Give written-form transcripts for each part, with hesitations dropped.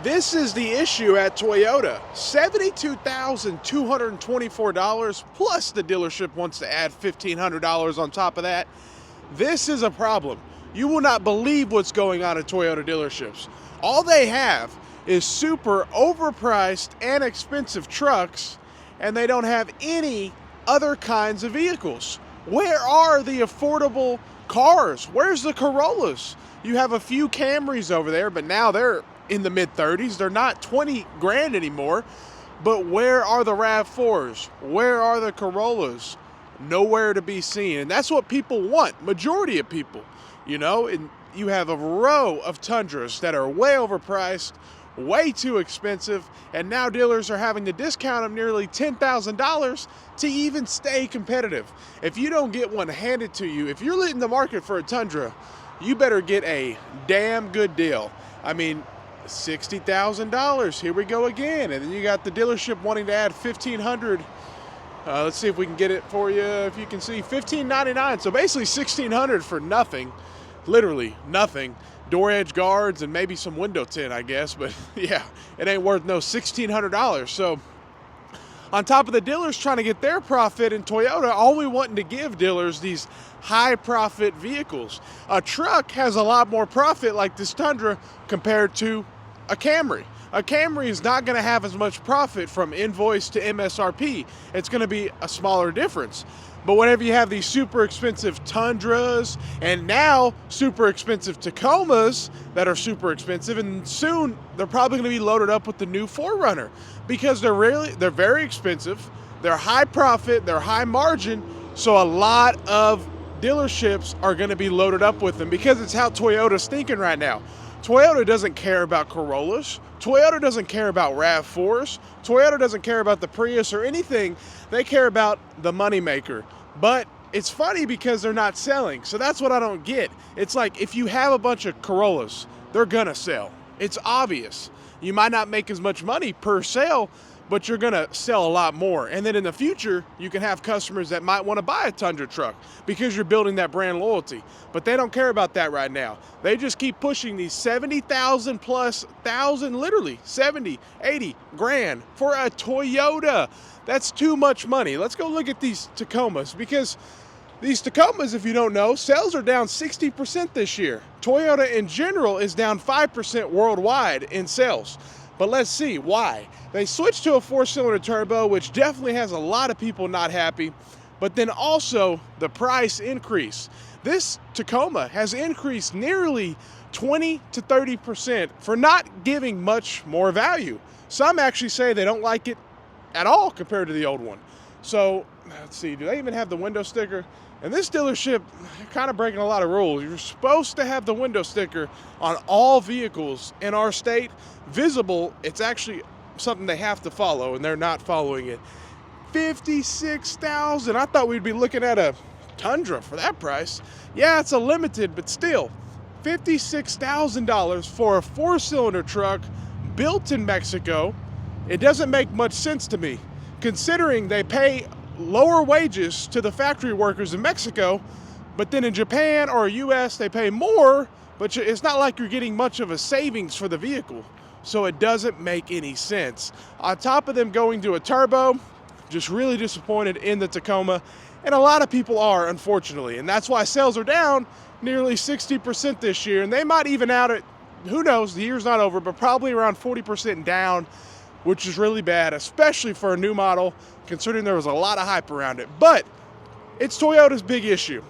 This is the issue at Toyota. $72,224 plus the dealership wants to add $1,500 on top of that. This is a problem. You will not believe what's going on at Toyota dealerships. All they have is super overpriced and expensive trucks, and they don't have any other kinds of vehicles. Where are the affordable cars? Where's the Corollas? You have a few Camrys over there, but now they're in the mid-30s. They're not 20 grand anymore. But where are the RAV4s? Where are the Corollas? Nowhere to be seen. And that's what people want, majority of people. You know, and you have a row of Tundras that are way overpriced, way too expensive, and now dealers are having to discount them nearly $10,000 to even stay competitive. If you don't get one handed to you, if you're in the market for a Tundra, you better get a damn good deal. I mean, $60,000, here we go again. And then you got the dealership wanting to add $1,500. Let's see if we can get it for you. If you can see, $1,599. So basically $1,600 for nothing, literally nothing. Door edge guards and maybe some window tint, I guess. But yeah, it ain't worth no $1,600. So on top of the dealers trying to get their profit in Toyota, only wanting to give dealers these high profit vehicles. A truck has a lot more profit like this Tundra compared to a Camry. A Camry is not going to have as much profit from invoice to MSRP. It's going to be a smaller difference. But whenever you have these super expensive Tundras and now super expensive Tacomas that are super expensive, and soon they're probably going to be loaded up with the new 4Runner because they're very expensive, they're high profit, they're high margin, so a lot of dealerships are going to be loaded up with them because it's how Toyota's thinking right now. Toyota doesn't care about Corollas. Toyota doesn't care about RAV4s. Toyota doesn't care about the Prius or anything. They care about the moneymaker. But it's funny because they're not selling. So that's what I don't get. It's like if you have a bunch of Corollas, they're gonna sell. It's obvious. You might not make as much money per sale, but you're gonna sell a lot more. And then in the future, you can have customers that might wanna buy a Tundra truck because you're building that brand loyalty. But they don't care about that right now. They just keep pushing these 70,000 plus thousand, literally 70, 80 grand for a Toyota. That's too much money. Let's go look at these Tacomas because these Tacomas, if you don't know, sales are down 60% this year. Toyota in general is down 5% worldwide in sales. But let's see why. They switched to a 4-cylinder turbo, which definitely has a lot of people not happy, but then also the price increase. This Tacoma has increased nearly 20 to 30% for not giving much more value. Some actually say they don't like it at all compared to the old one. So let's see, do they even have the window sticker? And this dealership, kind of breaking a lot of rules. You're supposed to have the window sticker on all vehicles in our state visible. It's actually something they have to follow, and they're not following it. $56,000. I thought we'd be looking at a Tundra for that price. Yeah, it's a limited, but still, $56,000 for a 4-cylinder truck built in Mexico. It doesn't make much sense to me, considering they pay lower wages to the factory workers in Mexico, but then in Japan or US they pay more, but it's not like you're getting much of a savings for the vehicle. So it doesn't make any sense. On top of them going to a turbo, just really disappointed in the Tacoma, and a lot of people are, unfortunately, and that's why sales are down nearly 60% this year, and they might even out at, who knows, the year's not over, but probably around 40% down, which is really bad, especially for a new model, considering there was a lot of hype around it. But it's Toyota's big issue.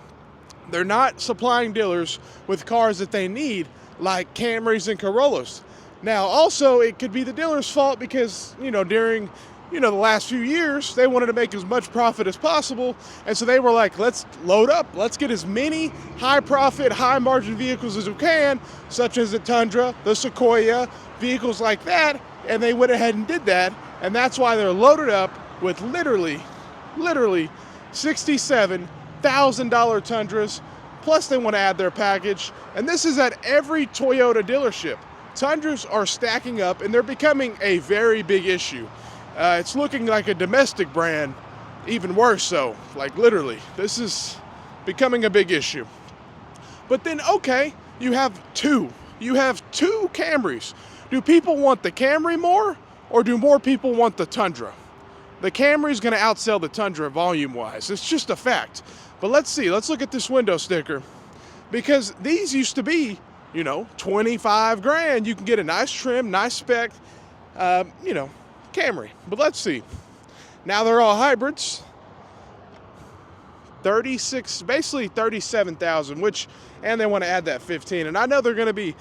They're not supplying dealers with cars that they need, like Camrys and Corollas. Now, also, it could be the dealer's fault because, during, the last few years, they wanted to make as much profit as possible. And so they were like, let's load up. Let's get as many high profit, high margin vehicles as we can, such as the Tundra, the Sequoia, vehicles like that. And they went ahead and did that. And that's why they're loaded up with literally $67,000 Tundras. Plus they want to add their package. And this is at every Toyota dealership. Tundras are stacking up and they're becoming a very big issue. It's looking like a domestic brand, even worse so. Like literally, this is becoming a big issue. But then, okay, you have two Camrys. Do people want the Camry more, or do more people want the Tundra? The Camry is going to outsell the Tundra volume-wise. It's just a fact. But let's see. Let's look at this window sticker. Because these used to be, 25 grand. You can get a nice trim, nice spec, Camry. But let's see. Now they're all hybrids. 36, basically 37,000, and they want to add that 15. And I know they're going to be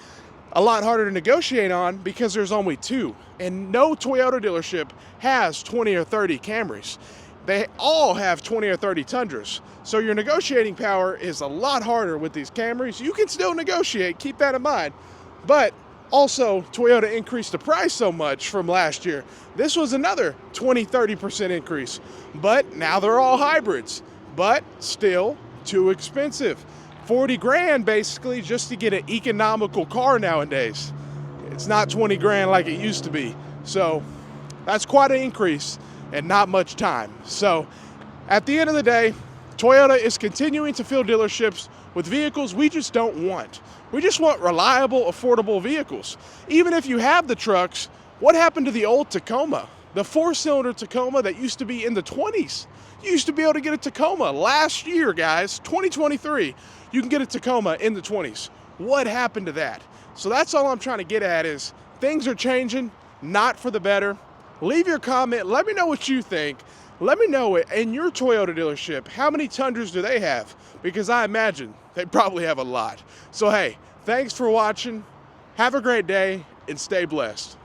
a lot harder to negotiate on because there's only 2. And no Toyota dealership has 20 or 30 Camrys. They all have 20 or 30 Tundras. So your negotiating power is a lot harder with these Camrys. You can still negotiate, keep that in mind. But also, Toyota increased the price so much from last year. This was another 20-30% increase. But now they're all hybrids, but still too expensive. 40 grand basically just to get an economical car nowadays. It's not 20 grand like it used to be. So that's quite an increase and not much time. So at the end of the day, Toyota is continuing to fill dealerships with vehicles we just don't want. We just want reliable, affordable vehicles. Even if you have the trucks, what happened to the old Tacoma? The 4-cylinder Tacoma that used to be in the 20s. You used to be able to get a Tacoma last year, guys, 2023. You can get a Tacoma in the 20s. What happened to that? So that's all I'm trying to get at is things are changing, not for the better. Leave your comment. Let me know what you think. Let me know in your Toyota dealership, how many Tundras do they have? Because I imagine they probably have a lot. So hey, thanks for watching. Have a great day and stay blessed.